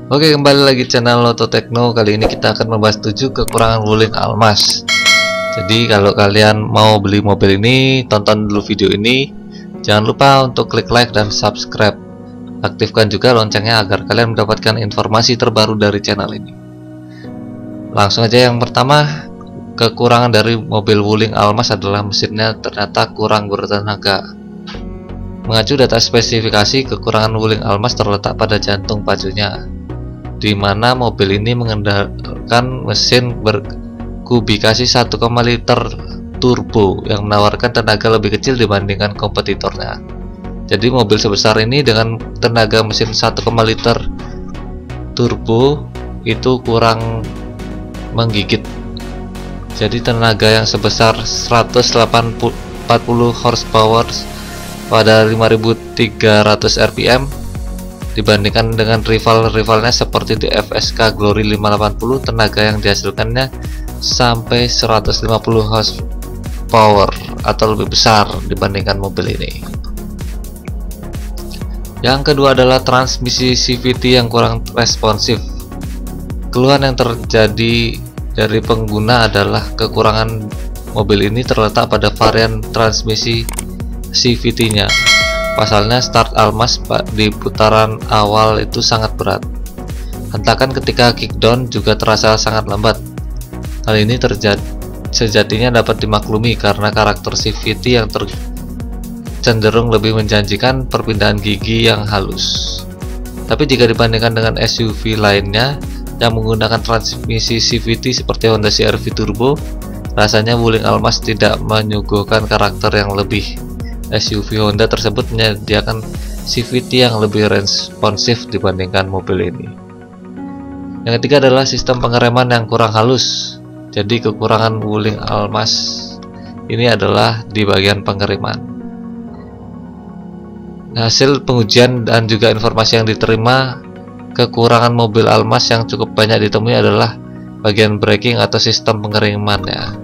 Oke, kembali lagi channel Loto Tekno. Kali ini kita akan membahas 7 kekurangan Wuling Almas. Jadi kalau kalian mau beli mobil ini, tonton dulu video ini. Jangan lupa untuk klik like dan subscribe. Aktifkan juga loncengnya agar kalian mendapatkan informasi terbaru dari channel ini. Langsung aja, yang pertama, kekurangan dari mobil Wuling Almas adalah mesinnya ternyata kurang bertenaga. Mengacu data spesifikasi, kekurangan Wuling Almas terletak pada jantung pacunya, di mana mobil ini mengandalkan mesin berkubikasi 1,5 liter turbo yang menawarkan tenaga lebih kecil dibandingkan kompetitornya. Jadi mobil sebesar ini dengan tenaga mesin 1,5 liter turbo itu kurang menggigit. Jadi tenaga yang sebesar 140 horsepower pada 5300 rpm dibandingkan dengan rivalnya seperti di FSK Glory 580, tenaga yang dihasilkannya sampai 150 horsepower atau lebih besar dibandingkan mobil ini. Yang kedua adalah transmisi CVT yang kurang responsif. Keluhan yang terjadi dari pengguna adalah kekurangan mobil ini terletak pada varian transmisi CVT-nya. Pasalnya start Almas di putaran awal itu sangat berat. Hentakan ketika kickdown juga terasa sangat lambat. Hal ini sejatinya dapat dimaklumi karena karakter CVT yang cenderung lebih menjanjikan perpindahan gigi yang halus. Tapi jika dibandingkan dengan SUV lainnya yang menggunakan transmisi CVT seperti Honda CR-V Turbo, rasanya Wuling Almas tidak menyuguhkan karakter yang lebih. SUV Honda tersebut menyediakan CVT yang lebih responsif dibandingkan mobil ini. Yang ketiga adalah sistem pengereman yang kurang halus. Jadi kekurangan Wuling Almas ini adalah di bagian pengereman. Hasil pengujian dan juga informasi yang diterima, kekurangan mobil Almas yang cukup banyak ditemui adalah bagian braking atau sistem pengeremannya.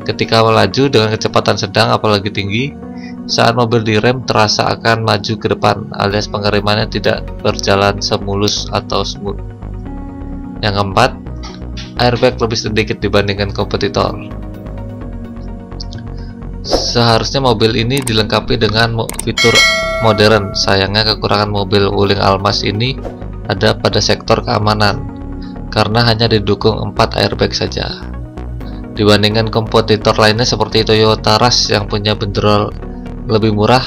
Ketika melaju dengan kecepatan sedang apalagi tinggi, saat mobil direm terasa akan maju ke depan, alias pengeremannya tidak berjalan semulus atau smooth. Yang keempat, airbag lebih sedikit dibandingkan kompetitor. Seharusnya mobil ini dilengkapi dengan fitur modern. Sayangnya kekurangan mobil Wuling Almas ini ada pada sektor keamanan, karena hanya didukung 4 airbag saja. Dibandingkan kompetitor lainnya seperti Toyota Rush yang punya bandrol lebih murah,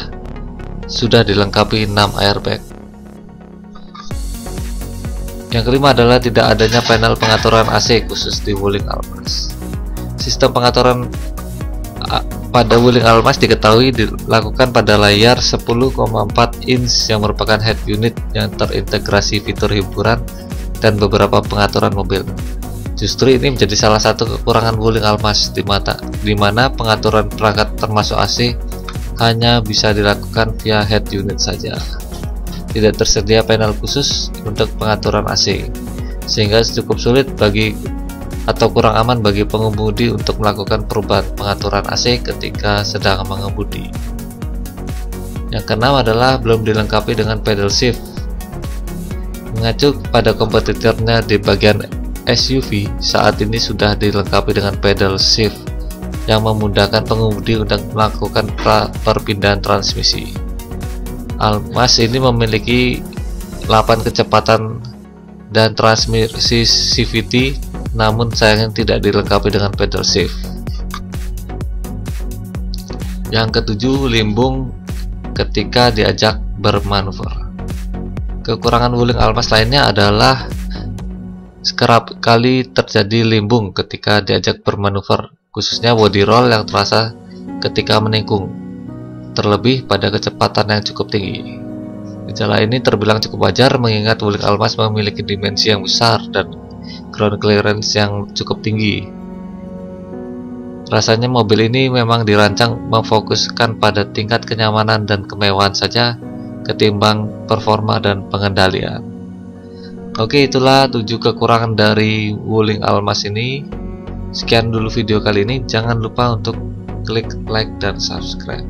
sudah dilengkapi 6 airbag. Yang kelima adalah tidak adanya panel pengaturan AC khusus di Wuling Almas. Sistem pengaturan pada Wuling Almas diketahui dilakukan pada layar 10,4 inch yang merupakan head unit yang terintegrasi fitur hiburan dan beberapa pengaturan mobil. Justru ini menjadi salah satu kekurangan Wuling Almas, di mana pengaturan perangkat termasuk AC hanya bisa dilakukan via head unit saja. Tidak tersedia panel khusus untuk pengaturan AC, sehingga cukup sulit atau kurang aman bagi pengemudi untuk melakukan perubahan pengaturan AC ketika sedang mengemudi. Yang keenam adalah belum dilengkapi dengan pedal shift. Mengacu pada kompetitornya di bagian SUV, saat ini sudah dilengkapi dengan pedal shift yang memudahkan pengemudi untuk melakukan perpindahan transmisi. Almas ini memiliki 8 kecepatan dan transmisi CVT, namun sayangnya tidak dilengkapi dengan pedal shift. Yang ketujuh, limbung ketika diajak bermanuver. Kekurangan Wuling Almas lainnya adalah kerap kali terjadi limbung ketika diajak bermanuver, khususnya body roll yang terasa ketika meningkung, terlebih pada kecepatan yang cukup tinggi. Gejala ini terbilang cukup wajar mengingat Wuling Almas memiliki dimensi yang besar dan ground clearance yang cukup tinggi. Rasanya mobil ini memang dirancang memfokuskan pada tingkat kenyamanan dan kemewahan saja ketimbang performa dan pengendalian. Oke, itulah 7 kekurangan dari Wuling Almas ini. Sekian dulu video kali ini, jangan lupa untuk klik like dan subscribe.